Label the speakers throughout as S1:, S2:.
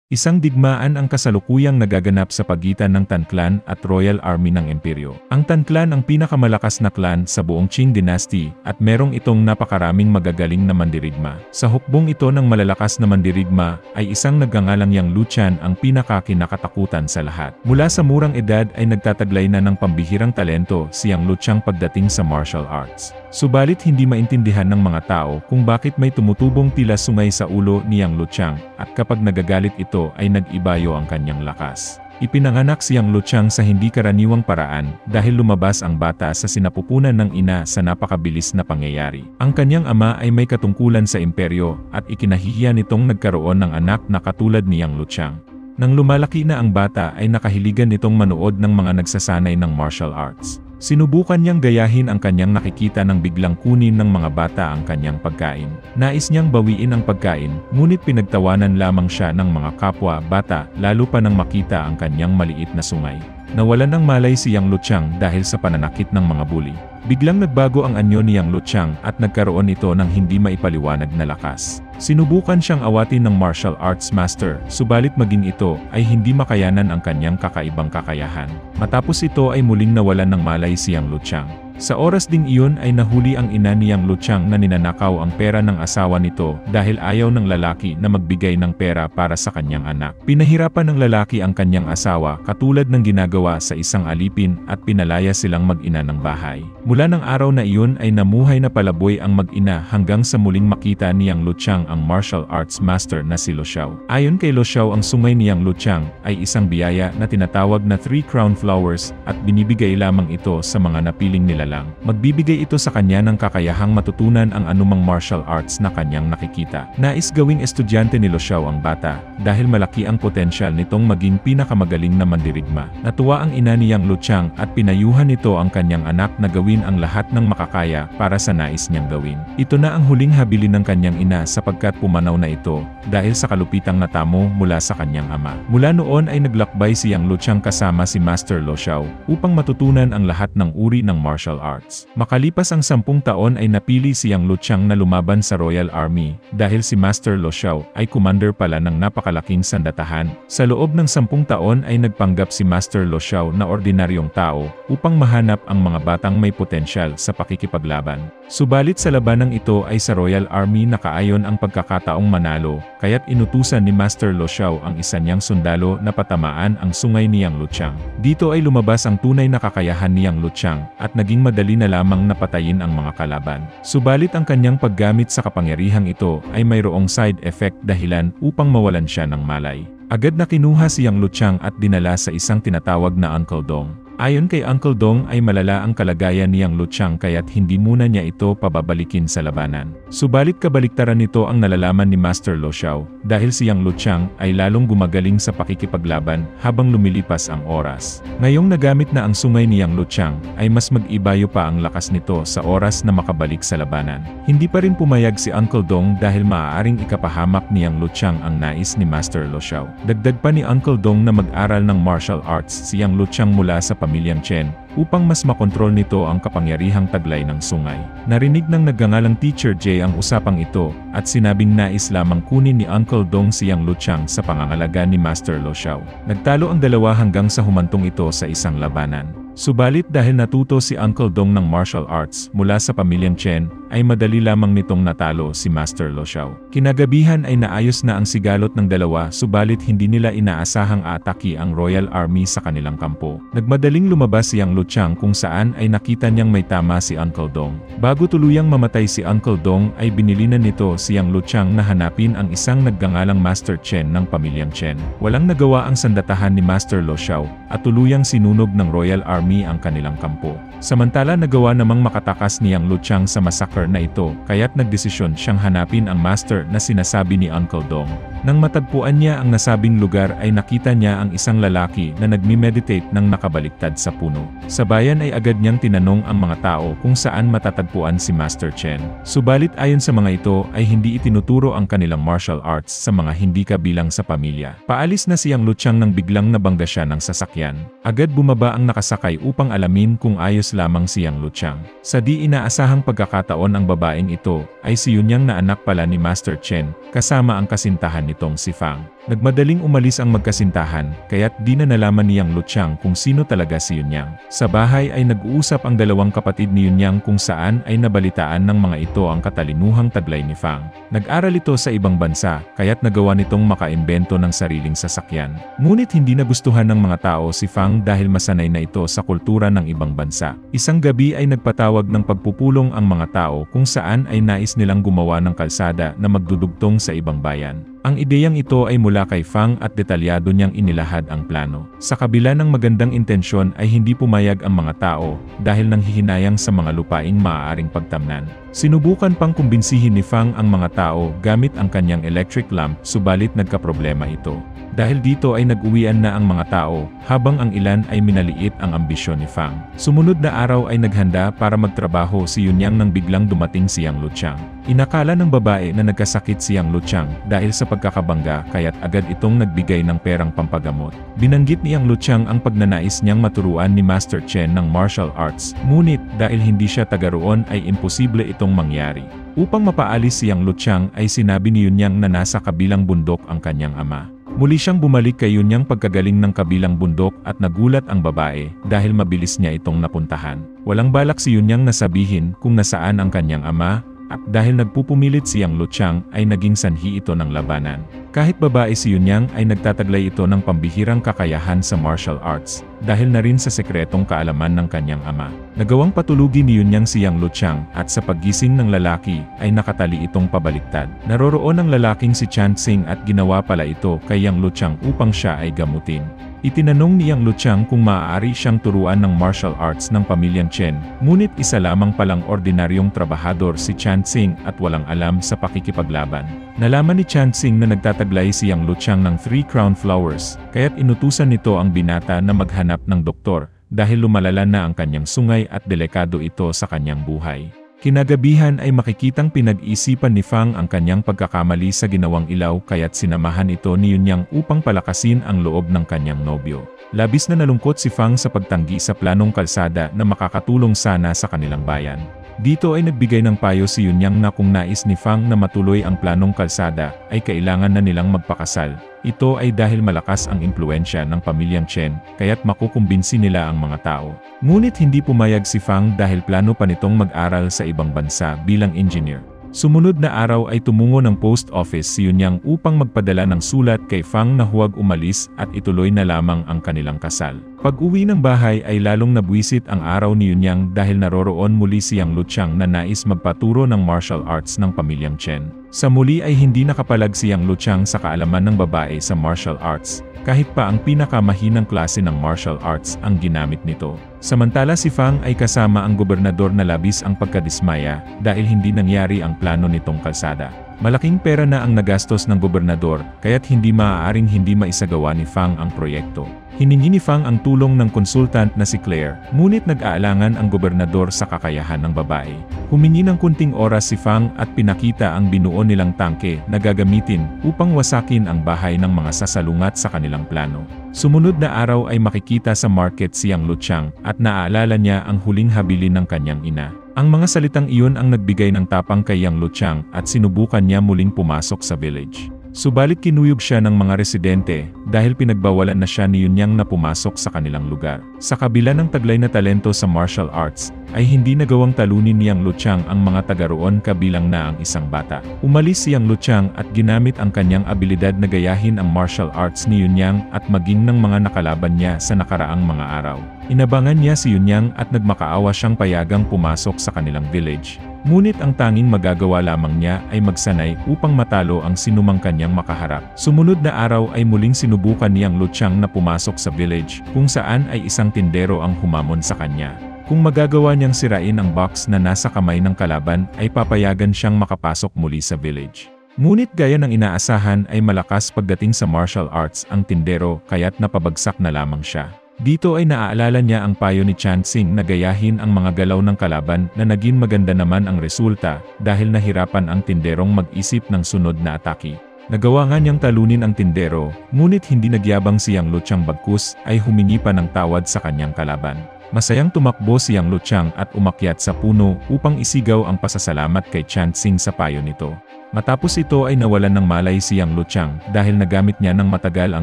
S1: Isang digmaan ang kasalukuyang nagaganap sa pagitan ng Tan Clan at Royal Army ng Imperyo. Ang Tan Clan ang pinakamalakas na clan sa buong Qing Dynasty at merong itong napakaraming magagaling na mandirigma. Sa hukbong ito ng malalakas na mandirigma ay isang nagngangalang Yang Luqian ang pinakakinakatakutan sa lahat. Mula sa murang edad ay nagtataglay na ng pambihirang talento si Yang Luqian pagdating sa martial arts. Subalit hindi maintindihan ng mga tao kung bakit may tumutubong tila sungay sa ulo ni Yang Luqian at kapag nagagalit ito ay nag-ibayo ang kanyang lakas. Ipinanganak si Yang Luqian sa hindi karaniwang paraan dahil lumabas ang bata sa sinapupunan ng ina sa napakabilis na pangyayari. Ang kanyang ama ay may katungkulan sa imperyo at ikinahihiya nitong nagkaroon ng anak na katulad ni Yang Luqian. Nang lumalaki na ang bata ay nakahiligan nitong manood ng mga nagsasanay ng martial arts. Sinubukan niyang gayahin ang kanyang nakikita nang biglang kunin ng mga bata ang kanyang pagkain. Nais niyang bawiin ang pagkain, ngunit pinagtawanan lamang siya ng mga kapwa bata lalo pa nang makita ang kanyang maliit na sungay. Nawalan ng malay si Yang Luqian dahil sa pananakit ng mga bully. Biglang nagbago ang anyo ni Yang Luqian at nagkaroon ito ng hindi maipaliwanag na lakas. Sinubukan siyang awatin ng martial arts master, subalit maging ito ay hindi makayanan ang kanyang kakaibang kakayahan. Matapos ito ay muling nawalan ng malay si Yang Luqian. Sa oras ding iyon ay nahuli ang ina ni Yang Luqian na ninanakaw ang pera ng asawa nito dahil ayaw ng lalaki na magbigay ng pera para sa kanyang anak. Pinahirapan ng lalaki ang kanyang asawa katulad ng ginagawa sa isang alipin at pinalaya silang mag-ina ng bahay. Mula ng araw na iyon ay namuhay na palaboy ang mag-ina hanggang sa muling makita ni Yang Luqian ang martial arts master na si Lo Xiao. Ayon kay Lo Xiao ang sungay ni Yang Luqian ay isang biyaya na tinatawag na 3 crown flowers at binibigay lamang ito sa mga napiling nila lang. Magbibigay ito sa kanya ng kakayahang matutunan ang anumang martial arts na kanyang nakikita. Nais gawing estudyante ni Lo Xiao ang bata dahil malaki ang potensyal nitong maging pinakamagaling na mandirigma. Natuwa ang ina ni Yang Luqian at pinayuhan nito ang kanyang anak na gawin ang lahat ng makakaya para sa nais niyang gawin. Ito na ang huling habilin ng kanyang ina sapagkat pumanaw na ito dahil sa kalupitang natamo mula sa kanyang ama. Mula noon ay naglakbay si Yang Luqian kasama si Master Lo Xiao upang matutunan ang lahat ng uri ng martial arts. Makalipas ang 10 taon ay napili si Yang Luqian na lumaban sa Royal Army dahil si Master Lo Xiao ay commander pala ng napakalaking sandatahan. Sa loob ng 10 taon ay nagpanggap si Master Lo Xiao na ordinaryong tao upang mahanap ang mga batang may potensyal sa pakikipaglaban. Subalit sa labanang ito ay sa Royal Army nakaayon ang pagkakataong manalo, kaya't inutusan ni Master Lo Xiao ang isa niyang sundalo na patamaan ang sungay ni Yang Luqian. Dito ay lumabas ang tunay na kakayahan ni Yang Luqian at naging madali na lamang napatayin ang mga kalaban. Subalit ang kanyang paggamit sa kapangyarihang ito ay mayroong side effect dahilan upang mawalan siya ng malay. Agad na kinuha si Yang Luqian at dinala sa isang tinatawag na Uncle Dong. Ayon kay Uncle Dong ay malala ang kalagayan ni Yang Luqian kaya't hindi muna niya ito pababalikin sa labanan. Subalit kabaliktaran nito ang nalalaman ni Master Lo Xiao dahil si Yang Luqian ay lalong gumagaling sa pakikipaglaban habang lumilipas ang oras. Ngayong nagamit na ang sungay ni Yang Luqian ay mas mag-ibayo pa ang lakas nito sa oras na makabalik sa labanan. Hindi pa rin pumayag si Uncle Dong dahil maaaring ikapahamak ni Yang Luqian ang nais ni Master Lo Xiao. Dagdag pa ni Uncle Dong na mag-aral ng martial arts si Yang Luqian mula sa pamilyang Chen upang mas makontrol nito ang kapangyarihang taglay ng sungay. Narinig ng nagngangalang Teacher Jay ang usapang ito at sinabing nais lamang kunin ni Uncle Dong si Yang Luqian sa pangangalaga ni Master Lo Xiao. Nagtalo ang dalawa hanggang sa humantong ito sa isang labanan. Subalit dahil natuto si Uncle Dong ng martial arts mula sa pamilyang Chen, ay madali lamang nitong natalo si Master Lo Xiao. Kinagabihan ay naayos na ang sigalot ng dalawa subalit hindi nila inaasahang aatake ang Royal Army sa kanilang kampo. Nagmadaling lumabas si Yang Luqian kung saan ay nakita niyang may tama si Uncle Dong. Bago tuluyang mamatay si Uncle Dong ay binilinan nito si Yang Luqian na hanapin ang isang nagngangalang Master Chen ng pamilyang Chen. Walang nagawa ang sandatahan ni Master Lo Xiao at tuluyang sinunog ng Royal Army ang kanilang kampo. Samantala nagawa namang makatakas ni Yang Luqian sa massacre na ito, kaya't nagdesisyon siyang hanapin ang master na sinasabi ni Uncle Dong. Nang matagpuan niya ang nasabing lugar ay nakita niya ang isang lalaki na nagmi-meditate nang nakabaliktad sa puno. Sa bayan ay agad niyang tinanong ang mga tao kung saan matatagpuan si Master Chen. Subalit ayon sa mga ito ay hindi itinuturo ang kanilang martial arts sa mga hindi kabilang sa pamilya. Paalis na si Yang Luqian nang biglang nabangga siya ng sasakyan. Agad bumaba ang nakasakay upang alamin kung ayos lamang si Yang Luqian. Sa di inaasahang pagkakataon ang babaeng ito ay si Yunyang na anak pala ni Master Chen, kasama ang kasintahan nitong si Fang. Nagmadaling umalis ang magkasintahan, kaya't di na nalaman ni Yang Luqiang kung sino talaga si Yunyang. Sa bahay ay nag-uusap ang dalawang kapatid ni Yunyang kung saan ay nabalitaan ng mga ito ang katalinuhang taglay ni Fang. Nag-aral ito sa ibang bansa, kaya't nagawa nitong makaimbento ng sariling sasakyan. Ngunit hindi nagustuhan ng mga tao si Fang dahil masanay na ito sa kultura ng ibang bansa. Isang gabi ay nagpatawag ng pagpupulong ang mga tao kung saan ay nais nilang gumawa ng kalsada na magdudugtong sa ibang bayan. Ang ideyang ito ay mula kay Fang at detalyado niyang inilahad ang plano. Sa kabila ng magandang intensyon ay hindi pumayag ang mga tao dahil nanghihinayang sa mga lupaing maaaring pagtamnan. Sinubukan pang kumbinsihin ni Fang ang mga tao gamit ang kanyang electric lamp, subalit nagkaproblema ito. Dahil dito ay nag-uwian na ang mga tao, habang ang ilan ay minaliit ang ambisyon ni Fang. Sumunod na araw ay naghanda para magtrabaho si Yunyang nang biglang dumating si Yang Luqiang. Inakala ng babae na nagkasakit si Yang Luqiang dahil sa pagkakabangga, kaya't agad itong nagbigay ng perang pampagamot. Binanggit ni Yang Luqiang ang pagnanais niyang maturuan ni Master Chen ng martial arts, ngunit dahil hindi siya taga roon ay imposible itong mangyari. Upang mapaalis si Yang Luqiang ay sinabi ni Yunyang na nasa kabilang bundok ang kanyang ama. Muli siyang bumalik kay Yunyang pagkagaling ng kabilang bundok at nagulat ang babae dahil mabilis niya itong napuntahan. Walang balak si Yunyang na sabihin kung nasaan ang kanyang ama, at dahil nagpupumilit si Yang Luqiang ay naging sanhi ito ng labanan. Kahit babae si Yunyang ay nagtataglay ito ng pambihirang kakayahan sa martial arts, dahil na rin sa sekretong kaalaman ng kanyang ama. Nagawang patulugin ni Yunyang si Yang Luqiang at sa paggising ng lalaki ay nakatali itong pabaliktad. Naroroon ang lalaking si Chansing at ginawa pala ito kay Yang Luqiang upang siya ay gamutin. Itinanong ni Yang Luqiang kung maaari siyang turuan ng martial arts ng pamilyang Chen, ngunit isa lamang palang ordinaryong trabahador si Chansing at walang alam sa pakikipaglaban. Nalaman ni Chansing na nagtataglay si Yang Luqiang ng 3 crown flowers, kaya't inutusan nito ang binata na maghanap ng doktor, dahil lumalala na ang kanyang sungay at delikado ito sa kanyang buhay. Kinagabihan ay makikitang pinag-isipan ni Fang ang kanyang pagkakamali sa ginawang ilaw kaya't sinamahan ito ni Yunyang upang palakasin ang loob ng kanyang nobyo. Labis na nalungkot si Fang sa pagtanggi sa planong kalsada na makakatulong sana sa kanilang bayan. Dito ay nagbigay ng payo si Yunyang na kung nais ni Fang na matuloy ang planong kalsada, ay kailangan na nilang magpakasal. Ito ay dahil malakas ang impluensya ng pamilyang Chen, kaya't makukumbinsi nila ang mga tao. Ngunit hindi pumayag si Fang dahil plano pa nitong mag-aral sa ibang bansa bilang engineer. Sumunod na araw ay tumungo ng post office si Yunyang upang magpadala ng sulat kay Fang na huwag umalis at ituloy na lamang ang kanilang kasal. Pag-uwi ng bahay ay lalong nabwisit ang araw ni Yunyang dahil naroroon muli si Yang Luqiang na nais magpaturo ng martial arts ng pamilyang Chen. Sa muli ay hindi nakapalag si Yang Luqiang sa kaalaman ng babae sa martial arts, kahit pa ang pinakamahinang klase ng martial arts ang ginamit nito. Samantala si Fang ay kasama ang gobernador na labis ang pagkadismaya dahil hindi nangyari ang plano nitong kalsada. Malaking pera na ang nagastos ng gobernador, kaya't hindi maaaring hindi maisagawa ni Fang ang proyekto. Hiningi ni Fang ang tulong ng consultant na si Claire, ngunit nag-aalangan ang gobernador sa kakayahan ng babae. Humingi ng kunting oras si Fang at pinakita ang binuo nilang tangke na gagamitin upang wasakin ang bahay ng mga sasalungat sa kanilang plano. Sumunod na araw ay makikita sa market si Yang Luqiang at naaalala niya ang huling habilin ng kanyang ina. Ang mga salitang iyon ang nagbigay ng tapang kay Yang Luqiang at sinubukan niya muling pumasok sa village. Subalit kinuyog siya ng mga residente dahil pinagbawalan na siya ni Yunyang na pumasok sa kanilang lugar. Sa kabila ng taglay na talento sa martial arts, ay hindi nagawang talunin ni Yang Luqiang ang mga taga roon kabilang na ang isang bata. Umalis si Yang Luqiang at ginamit ang kanyang abilidad na gayahin ang martial arts ni Yunyang at maging ng mga nakalaban niya sa nakaraang mga araw. Inabangan niya si Yunyang at nagmakaawa siyang payagang pumasok sa kanilang village. Ngunit ang tanging magagawa lamang niya ay magsanay upang matalo ang sinumang kanyang makaharap. Sumunod na araw ay muling sinubukan ni Yang Luqiang na pumasok sa village, kung saan ay isang tindero ang humamon sa kanya. Kung magagawa niyang sirain ang box na nasa kamay ng kalaban, ay papayagan siyang makapasok muli sa village. Ngunit gaya ng inaasahan ay malakas pagdating sa martial arts ang tindero kaya't napabagsak na lamang siya. Dito ay naaalala niya ang payo ni Chansing na gayahin ang mga galaw ng kalaban na naging maganda naman ang resulta dahil nahirapan ang tinderong mag-isip ng sunod na atake. Nagawa nga niyang talunin ang tindero, ngunit hindi nagyabang si Yang Luqiang bagkus ay humingi pa ng tawad sa kanyang kalaban. Masayang tumakbo si Yang Luchang at umakyat sa puno upang isigaw ang pasasalamat kay Chansing sa payo nito. Matapos ito ay nawalan ng malay si Yang Luchang dahil nagamit niya ng matagal ang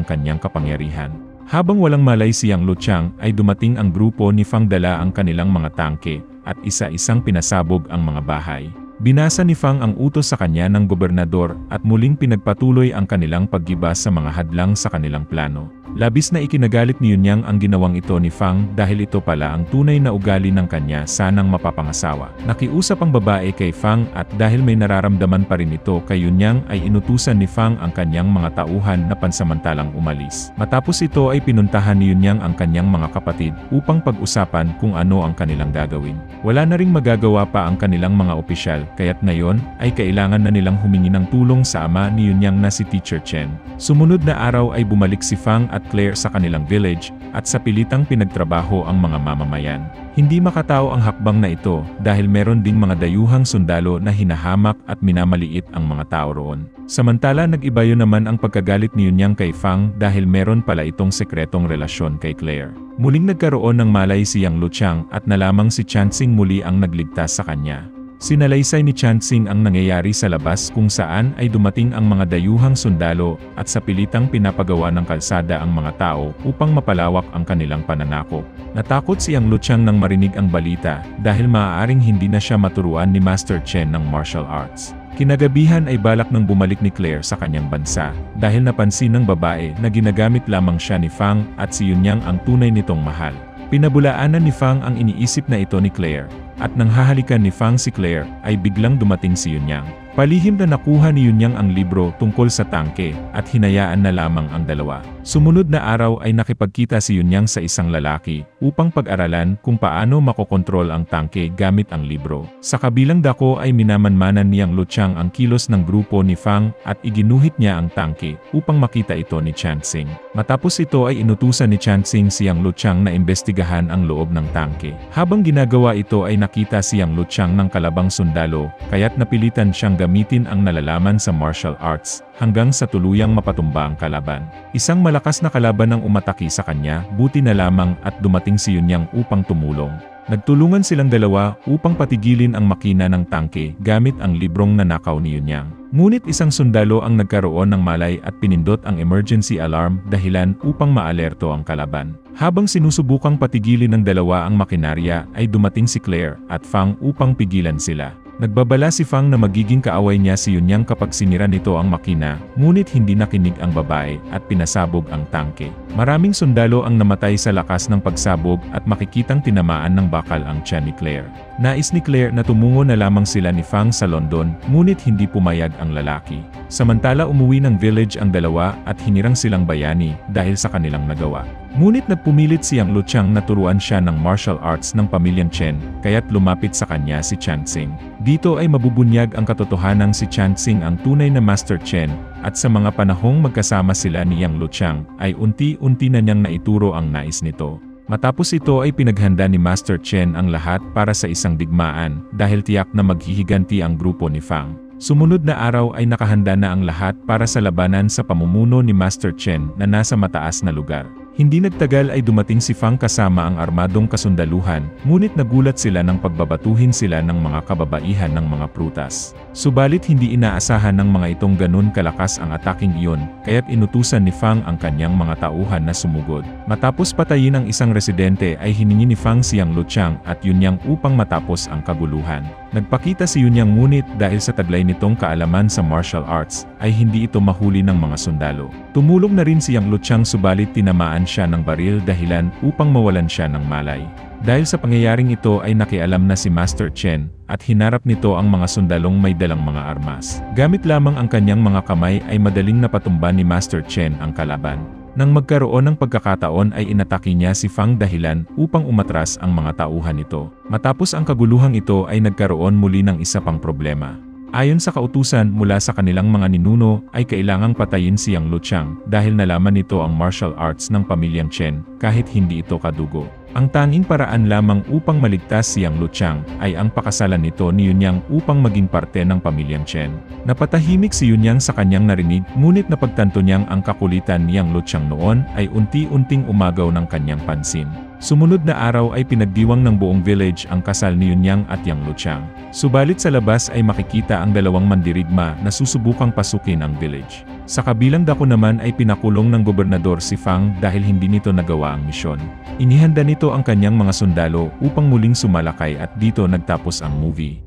S1: kanyang kapangyarihan. Habang walang malay si Yang Luchang ay dumating ang grupo ni Fang dala ang kanilang mga tangke at isa-isang pinasabog ang mga bahay. Binasa ni Fang ang utos sa kanya ng gobernador at muling pinagpatuloy ang kanilang paggiba sa mga hadlang sa kanilang plano. Labis na ikinagalit ni Yunyang ang ginawang ito ni Fang dahil ito pala ang tunay na ugali ng kanya sanang mapapangasawa. Nakiusap ang babae kay Fang at dahil may nararamdaman pa rin ito kay Yunyang ay inutusan ni Fang ang kanyang mga tauhan na pansamantalang umalis. Matapos ito ay pinuntahan ni Yunyang ang kanyang mga kapatid upang pag-usapan kung ano ang kanilang gagawin. Wala na ring magagawa pa ang kanilang mga opisyal kaya't ngayon ay kailangan na nilang humingi ng tulong sa ama ni Yunyang na si Teacher Chen. Sumunod na araw ay bumalik si Fang at Claire sa kanilang village at sa pilitang pinagtrabaho ang mga mamamayan. Hindi makatao ang hakbang na ito dahil meron ding mga dayuhang sundalo na hinahamak at minamaliit ang mga tao roon. Samantala nag-ibayo naman ang pagkagalit ni Yunyang kay Fang dahil meron pala itong sekretong relasyon kay Claire. Muling nagkaroon ng malay si Yang Luchang at nalamang si Chansing muli ang nagligtas sa kanya. Sinalaysay ni Chansing ang nangyayari sa labas kung saan ay dumating ang mga dayuhang sundalo at sa pilitang pinapagawa ng kalsada ang mga tao upang mapalawak ang kanilang pananakop. Natakot si Yang Luchang nang marinig ang balita dahil maaaring hindi na siya maturuan ni Master Chen ng martial arts. Kinagabihan ay balak nang bumalik ni Claire sa kanyang bansa dahil napansin ng babae na ginagamit lamang siya ni Fang at si Yunyang ang tunay nitong mahal. Pinabulaanan ni Fang ang iniisip na ito ni Claire, at nang hahalikan ni Fang si Claire, ay biglang dumating si Yunyang. Palihim na nakuha ni Yunyang ang libro tungkol sa tangke, at hinayaan na lamang ang dalawa. Sumunod na araw ay nakipagkita si Yunyang sa isang lalaki, upang pag-aralan kung paano makokontrol ang tangke gamit ang libro. Sa kabilang dako ay minamanmanan ni Yang Luchang ang kilos ng grupo ni Fang, at iginuhit niya ang tangke, upang makita ito ni Chansing. Matapos ito ay inutusan ni Chansing si Yang Luchang na imbestigahan ang loob ng tangke. Habang ginagawa ito ay nakita si Yang Luchang ng kalabang sundalo, kaya't napilitan siyang gamitin ang nalalaman sa martial arts, hanggang sa tuluyang mapatumba ang kalaban. Isang malakas na kalaban ang umataki sa kanya, buti na lamang at dumating si Yunyang upang tumulong. Nagtulungan silang dalawa upang patigilin ang makina ng tangke gamit ang librong nanakaw ni Yunyang. Ngunit isang sundalo ang nagkaroon ng malay at pinindot ang emergency alarm dahilan upang maalerto ang kalaban. Habang sinusubukang patigilin ng dalawa ang makinarya ay dumating si Claire at Fang upang pigilan sila. Nagbabala si Fang na magiging kaaway niya si Yunyang kapag sinira nito ang makina, ngunit hindi nakinig ang babae at pinasabog ang tangke. Maraming sundalo ang namatay sa lakas ng pagsabog at makikitang tinamaan ng bakal ang tiyan ni Claire. Nais ni Claire na tumungo na lamang sila ni Fang sa London, ngunit hindi pumayag ang lalaki. Samantala umuwi ng village ang dalawa at hinirang silang bayani dahil sa kanilang nagawa. Ngunit nagpumilit si Yang Luchang na turuan siya ng martial arts ng pamilyang Chen, kaya't lumapit sa kanya si Chansing. Dito ay mabubunyag ang katotohanang si Chansing ang tunay na Master Chen, at sa mga panahong magkasama sila ni Yang Luchang, ay unti-unti na niyang naituro ang nais nito. Matapos ito ay pinaghanda ni Master Chen ang lahat para sa isang digmaan, dahil tiyak na maghihiganti ang grupo ni Fang. Sumunod na araw ay nakahanda na ang lahat para sa labanan sa pamumuno ni Master Chen na nasa mataas na lugar. Hindi nagtagal ay dumating si Fang kasama ang armadong kasundaluhan, ngunit nagulat sila nang pagbabatuhin sila ng mga kababaihan ng mga prutas. Subalit hindi inaasahan ng mga itong ganun kalakas ang ataking iyon, kaya't inutusan ni Fang ang kanyang mga tauhan na sumugod. Matapos patayin ang isang residente ay hiningi ni Fang si Yang Luchang at Yunyang upang matapos ang kaguluhan. Nagpakita si Yunyang ngunit dahil sa taglay nitong kaalaman sa martial arts, ay hindi ito mahuli ng mga sundalo. Tumulong na rin si Yang Luchang subalit tinamaan siya ng baril dahilan upang mawalan siya ng malay. Dahil sa pangyayaring ito ay nakialam na si Master Chen, at hinarap nito ang mga sundalong may dalang mga armas. Gamit lamang ang kanyang mga kamay ay madaling napatumba ni Master Chen ang kalaban. Nang magkaroon ng pagkakataon ay inatake niya si Fang dahilan upang umatras ang mga tauhan nito. Matapos ang kaguluhang ito ay nagkaroon muli ng isa pang problema. Ayon sa kautusan mula sa kanilang mga ninuno ay kailangang patayin si Yang Luchang dahil nalaman nito ang martial arts ng pamilyang Chen kahit hindi ito kadugo. Ang tanging paraan lamang upang maligtas si Yang Luchang ay ang pakasalan nito ni Yunyang upang maging parte ng pamilyang Chen. Napatahimik si Yunyang sa kanyang narinig ngunit napagtanto niyang ang kakulitan ni Yang Luchang noon ay unti-unting umagaw ng kanyang pansin. Sumunod na araw ay pinagdiwang ng buong village ang kasal ni Yunyang at Yang Luchang. Subalit sa labas ay makikita ang dalawang mandirigma na susubukang pasukin ang village. Sa kabilang dako naman ay pinakulong ng gobernador si Fang dahil hindi nito nagawa ang misyon. Inihanda nito ang kanyang mga sundalo upang muling sumalakay at dito nagtapos ang movie.